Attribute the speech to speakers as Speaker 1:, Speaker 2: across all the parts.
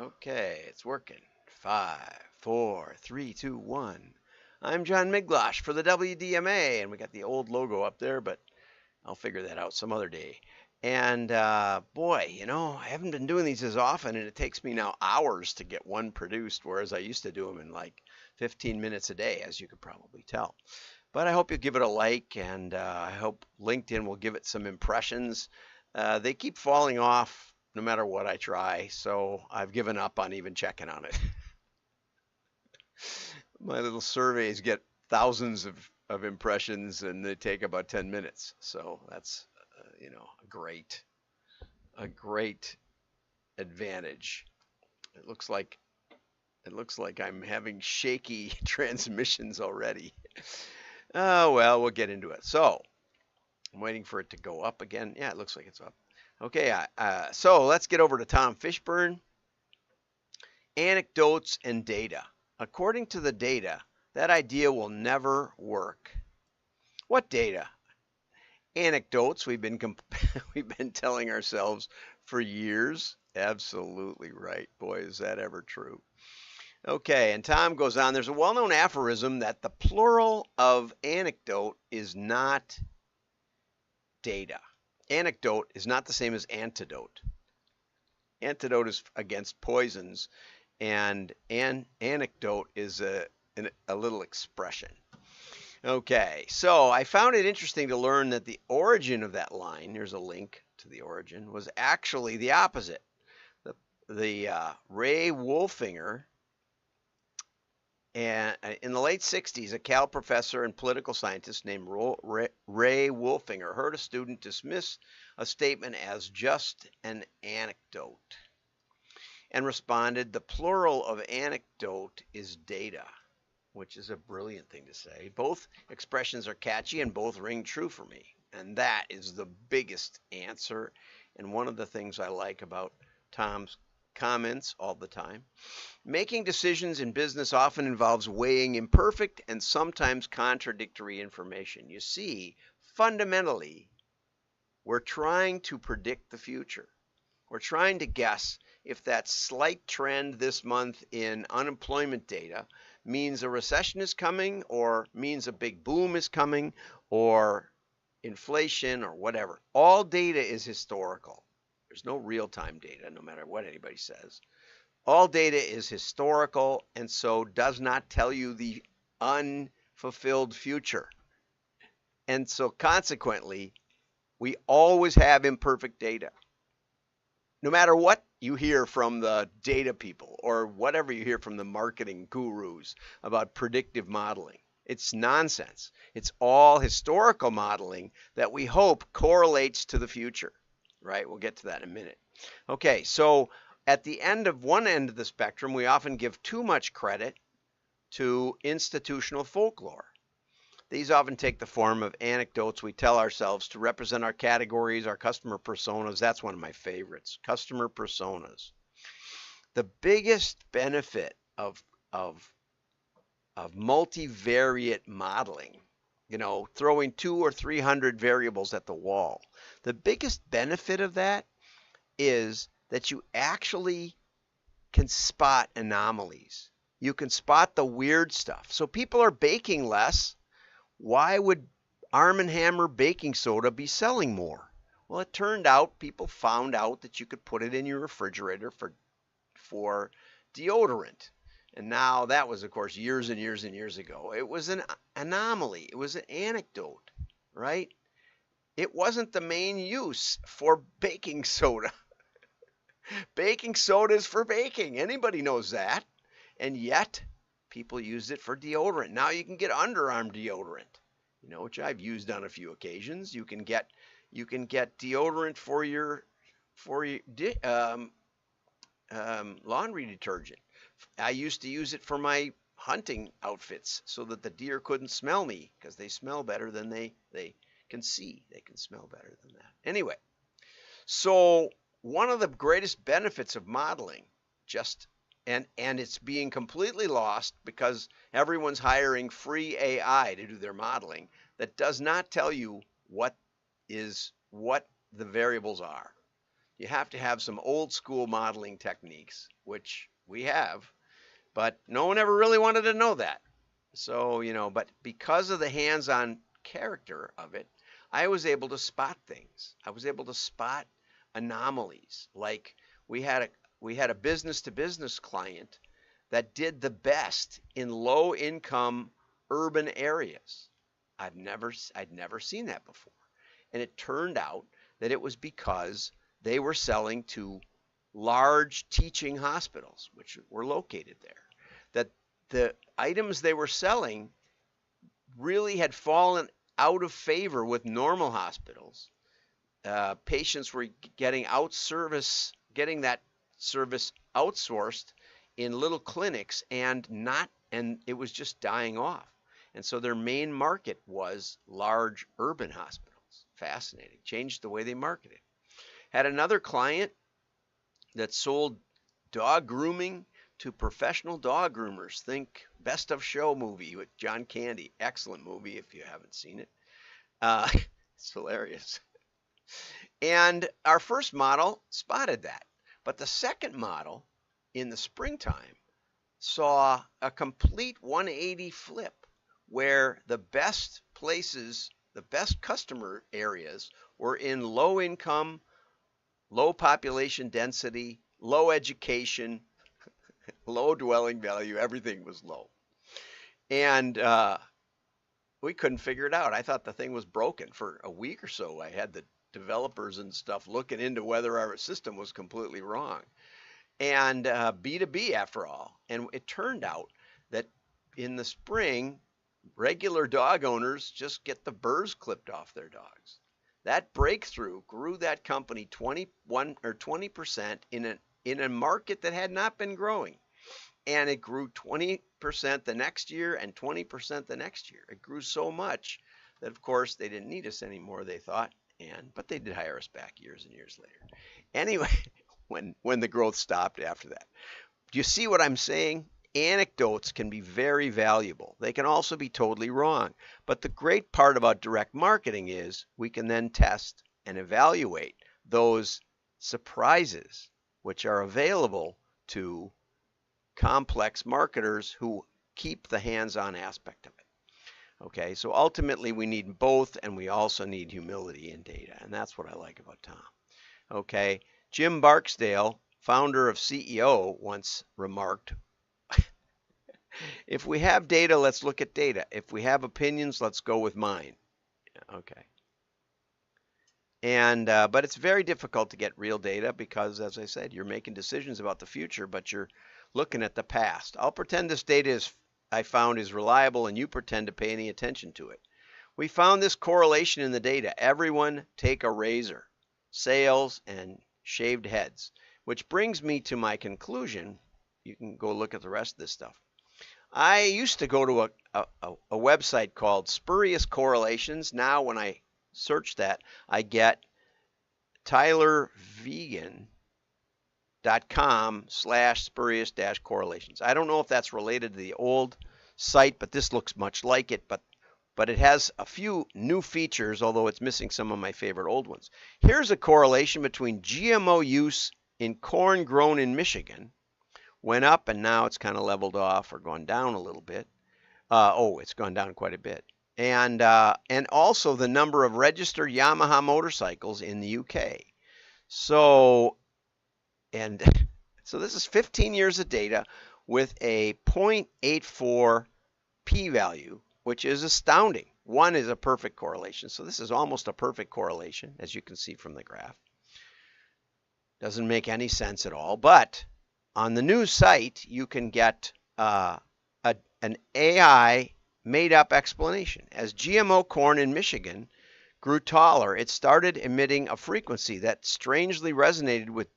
Speaker 1: Okay, it's working. 5, 4, 3, 2, 1. I'm John Miglosh for the WDMA, and we got the old logo up there, but I'll figure that out some other day. And boy, I haven't been doing these as often, and it takes me now hours to get one produced, whereas I used to do them in like 15 minutes a day, as you could probably tell. But I hope you'll give it a like, and I hope LinkedIn will give it some impressions. They keep falling off no matter what I try, so I've given up on even checking on it. My little surveys get thousands of impressions, and they take about 10 minutes. So that's, a great advantage. It looks like I'm having shaky transmissions already. Oh, well, we'll get into it. So I'm waiting for it to go up again. Yeah, it looks like it's up. Okay, so let's get over to Tom Fishburne. Anecdotes and data. According to the data, that idea will never work. What data? Anecdotes we've been telling ourselves for years. Absolutely right. Boy, is that ever true. Okay, and Tom goes on, there's a well-known aphorism that the plural of anecdote is not data. Anecdote is not the same as antidote. Antidote is against poisons, and an anecdote is a little expression. Okay, so I found it interesting to learn that the origin of that line, there's a link to the origin, was actually the opposite. The Ray Wolfinger, and in the late 60s, a Cal professor and political scientist named Ray Wolfinger heard a student dismiss a statement as just an anecdote and responded, the plural of anecdote is data, which is a brilliant thing to say. Both expressions are catchy and both ring true for me. And that is the biggest answer, and one of the things I like about Tom's comments all the time. Making decisions in business often involves weighing imperfect and sometimes contradictory information. You see, fundamentally, we're trying to predict the future. We're trying to guess if that slight trend this month in unemployment data means a recession is coming, or means a big boom is coming, or inflation, or whatever. All data is historical. There's no real-time data, no matter what anybody says. All data is historical, and so does not tell you the unfulfilled future. And so consequently, we always have imperfect data. No matter what you hear from the data people, or whatever you hear from the marketing gurus about predictive modeling, it's nonsense. It's all historical modeling that we hope correlates to the future. Right? We'll get to that in a minute. Okay, so at the end of one end of the spectrum, we often give too much credit to institutional folklore. These often take the form of anecdotes we tell ourselves to represent our categories, our customer personas. That's one of my favorites, customer personas. The biggest benefit of multivariate modeling, throwing 200 or 300 variables at the wall. The biggest benefit of that is that you actually can spot anomalies. You can spot the weird stuff. So people are baking less. Why would Arm & Hammer baking soda be selling more? Well, it turned out people found out that you could put it in your refrigerator for deodorant. And now that was, of course, years and years and years ago. It was an anomaly. It was an anecdote, right? It wasn't the main use for baking soda. Baking soda is for baking. Anybody knows that. And yet, people used it for deodorant. Now you can get underarm deodorant, which I've used on a few occasions. You can get deodorant for your laundry detergent. I used to use it for my hunting outfits so that the deer couldn't smell me, because they smell better than they can see. They can smell better than that. Anyway, so one of the greatest benefits of modeling, and it's being completely lost because everyone's hiring free AI to do their modeling that does not tell you what the variables are. You have to have some old school modeling techniques, which we have, but no one ever really wanted to know that. So, but because of the hands-on character of it, I was able to spot things. I was able to spot anomalies. Like we had a business to business client that did the best in low income urban areas. I'd never seen that before. And it turned out that it was because they were selling to large teaching hospitals, which were located there. That the items they were selling really had fallen out of favor with normal hospitals. Patients were getting getting that service outsourced in little clinics, and it was just dying off. And so their main market was large urban hospitals. Fascinating. Changed the way they marketed. Had another client that sold dog grooming to professional dog groomers. Think Best of Show movie with John Candy. Excellent movie if you haven't seen it. It's hilarious. And our first model spotted that. But the second model in the springtime saw a complete 180 flip where the best places, the best customer areas were in low income, low population density, low education, low dwelling value. Everything was low. And we couldn't figure it out. I thought the thing was broken for a week or so. I had the developers and stuff looking into whether our system was completely wrong. And B2B after all. And it turned out that in the spring, regular dog owners just get the burrs clipped off their dogs. That breakthrough grew that company 20% in a market that had not been growing. And it grew 20% the next year and 20% the next year. It grew so much that, of course, they didn't need us anymore, they thought. But they did hire us back years and years later. Anyway, when the growth stopped after that. Do you see what I'm saying? Anecdotes can be very valuable. They can also be totally wrong. But the great part about direct marketing is we can then test and evaluate those surprises which are available to complex marketers who keep the hands-on aspect of it. Okay, so ultimately we need both, and we also need humility in data, and that's what I like about Tom. Okay, Jim Barksdale, founder of CEO, once remarked, if we have data, let's look at data. If we have opinions, let's go with mine. Okay. And but it's very difficult to get real data because, as I said, you're making decisions about the future, but you're looking at the past. I'll pretend this data I found is reliable, and you pretend to pay any attention to it. We found this correlation in the data. Everyone take a razor, sales and shaved heads, which brings me to my conclusion. You can go look at the rest of this stuff. I used to go to a website called Spurious Correlations. Now when I search that, I get tylervegan.com/spurious-correlations. I don't know if that's related to the old site, but this looks much like it, but it has a few new features, although it's missing some of my favorite old ones. Here's a correlation between GMO use in corn grown in Michigan. Went up, and now it's kind of leveled off or gone down a little bit. It's gone down quite a bit. And also the number of registered Yamaha motorcycles in the UK. So this is 15 years of data with a 0.84 p-value, which is astounding. 1 is a perfect correlation. So this is almost a perfect correlation, as you can see from the graph. Doesn't make any sense at all, but on the new site, you can get an AI made-up explanation. As GMO corn in Michigan grew taller, it started emitting a frequency that strangely resonated with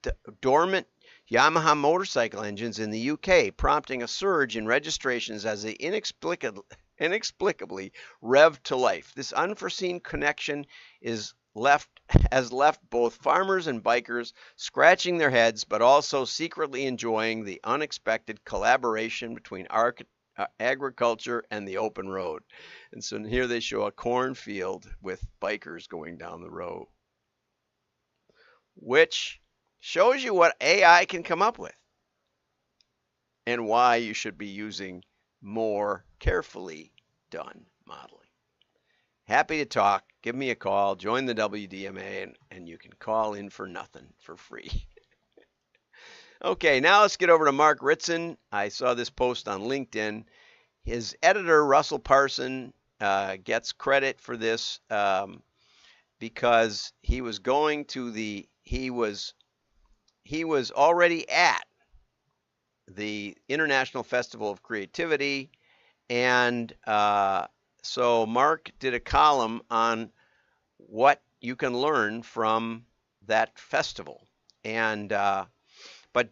Speaker 1: dormant Yamaha motorcycle engines in the UK, prompting a surge in registrations as they inexplicably revved to life. This unforeseen connection has left both farmers and bikers scratching their heads, but also secretly enjoying the unexpected collaboration between agriculture and the open road. And so here they show a cornfield with bikers going down the road, which Shows you what AI can come up with and why you should be using more carefully done modeling. Happy to talk. Give me a call. Join the WDMA, and you can call in for nothing, for free. Okay, now let's get over to Mark Ritson. I saw this post on LinkedIn. His editor, Russell Parson, gets credit for this because he was already at the International Festival of Creativity, and so Mark did a column on what you can learn from that festival. And but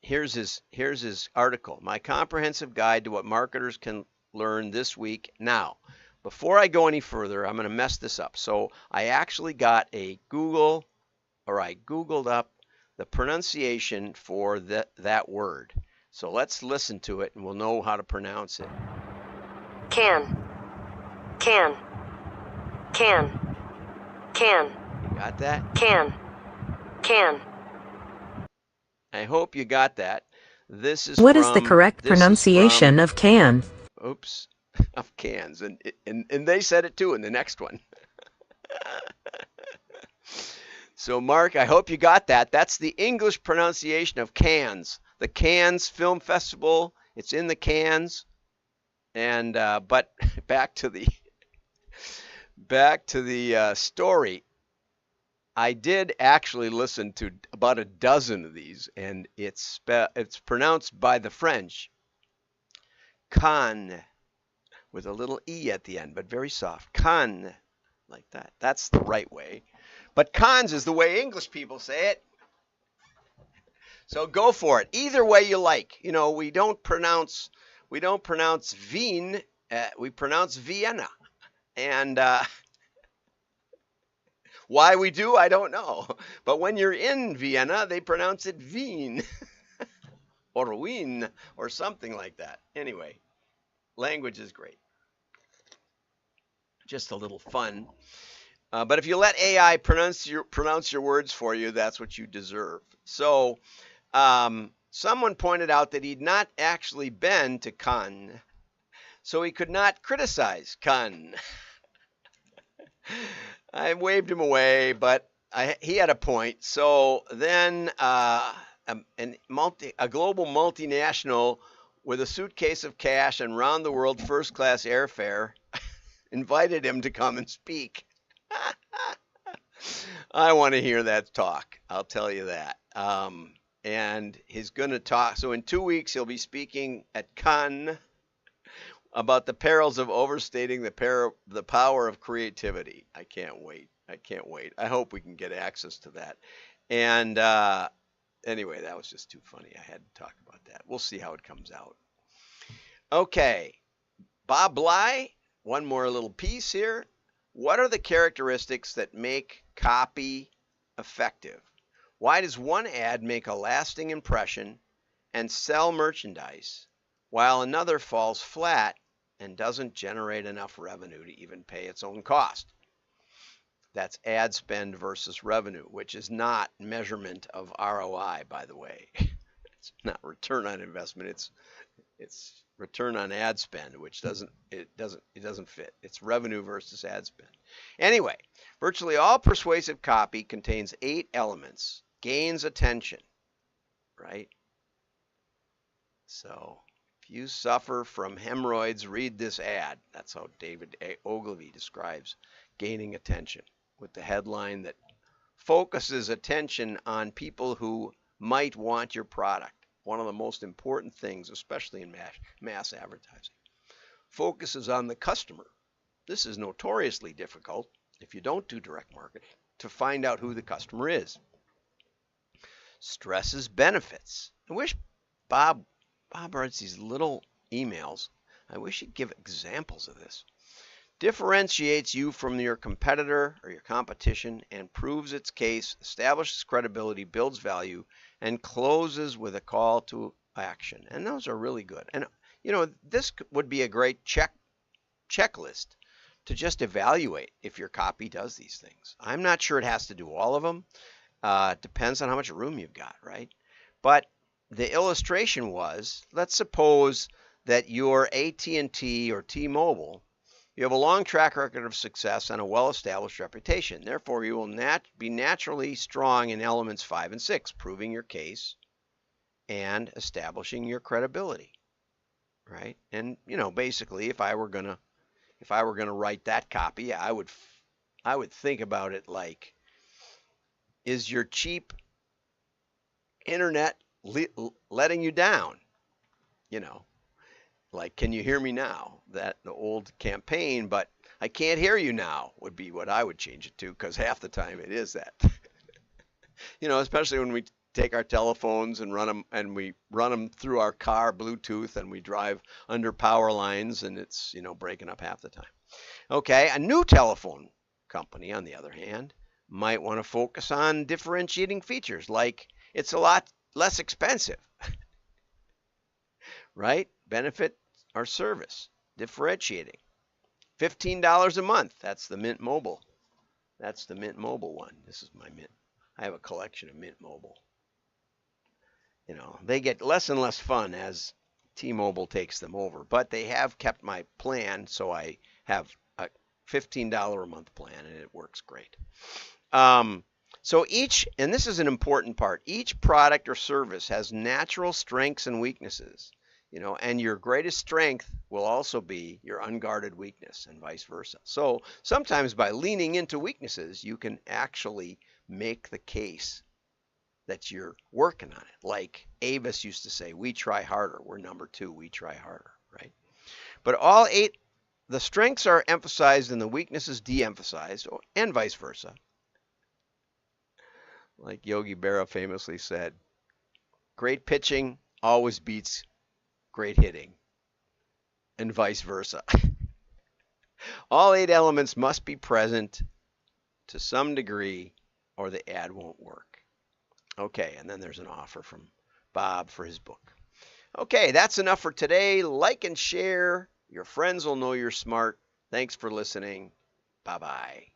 Speaker 1: here's his article: My comprehensive guide to what marketers can learn this week. Now, before I go any further, I'm going to mess this up. So I actually got I Googled up the pronunciation for that word. So let's listen to it and we'll know how to pronounce it.
Speaker 2: Can.
Speaker 1: Got that?
Speaker 2: Can.
Speaker 1: I hope you got that. This is
Speaker 3: What is the correct pronunciation of can?
Speaker 1: Oops, of cans, and they said it too in the next one. So Mark, I hope you got that. That's the English pronunciation of Cannes. The Cannes Film Festival. It's in the Cannes. And but back to the story. I did actually listen to about a dozen of these, and it's pronounced by the French, Cannes, with a little E at the end, but very soft. Cannes, like that. That's the right way. But Cannes is the way English people say it. So go for it. Either way you like. You know, we don't pronounce Wien, we pronounce Vienna. And why we do, I don't know. But when you're in Vienna, they pronounce it Wien or Wien or something like that. Anyway, language is great. Just a little fun. But if you let AI pronounce your words for you, that's what you deserve. So someone pointed out that he'd not actually been to Cannes, so he could not criticize Cannes. I waved him away, but he had a point. So then a global multinational with a suitcase of cash and round-the-world first-class airfare invited him to come and speak. I want to hear that talk. I'll tell you that. And he's going to talk. So in 2 weeks, he'll be speaking at Cannes about the perils of overstating the power of creativity. I can't wait. I hope we can get access to that. And anyway, that was just too funny. I had to talk about that. We'll see how it comes out. Okay. Bob Bly, one more little piece here. What are the characteristics that make copy effective? Why does one ad make a lasting impression and sell merchandise while another falls flat and doesn't generate enough revenue to even pay its own cost? That's ad spend versus revenue, which is not measurement of ROI, by the way. It's not return on investment. It's return on ad spend, which doesn't fit. It's revenue versus ad spend. Anyway, virtually all persuasive copy contains 8 elements. Gains attention, right? So if you suffer from hemorrhoids, read this ad. That's how David Ogilvy describes gaining attention, with the headline that focuses attention on people who might want your product. One of the most important things, especially in mass advertising, focuses on the customer. This is notoriously difficult if you don't do direct marketing to find out who the customer is. Stresses benefits. I wish Bob writes these little emails. I wish he'd give examples of this. Differentiates you from your competitor or your competition and proves its case, establishes credibility, builds value, and closes with a call to action. And those are really good. And, you know, this would be a great checklist to just evaluate if your copy does these things. I'm not sure it has to do all of them. Depends on how much room you've got, right? But the illustration was, let's suppose that you're AT&T or T-Mobile. You have a long track record of success and a well-established reputation. Therefore, you will be naturally strong in elements 5 and 6, proving your case and establishing your credibility, right? And basically, if I were gonna write that copy, I would think about it like, is your cheap internet letting you down? Like, can you hear me now? That the old campaign, but I can't hear you now would be what I would change it to, because half the time it is that. Especially when we take our telephones and we run them through our car Bluetooth, and we drive under power lines, and it's breaking up half the time. Okay, a new telephone company, on the other hand, might want to focus on differentiating features, like it's a lot less expensive, right? Benefit or service, differentiating. $15 a month. That's the Mint Mobile. That's the Mint Mobile one. This is my Mint. I have a collection of Mint Mobile. They get less and less fun as T-Mobile takes them over, but they have kept my plan, so I have a $15 a month plan, and it works great. So and this is an important part, each product or service has natural strengths and weaknesses, and your greatest strength will also be your unguarded weakness, and vice versa. So sometimes by leaning into weaknesses, you can actually make the case that you're working on it. Like Avis used to say, we try harder. We're number 2, we try harder, right? But all 8, the strengths are emphasized and the weaknesses de-emphasized, and vice versa. Like Yogi Berra famously said, great pitching always beats great hitting, and vice versa. All 8 elements must be present to some degree, or the ad won't work. Okay, and then there's an offer from Bob for his book. Okay, that's enough for today. Like and share. Your friends will know you're smart. Thanks for listening. Bye-bye.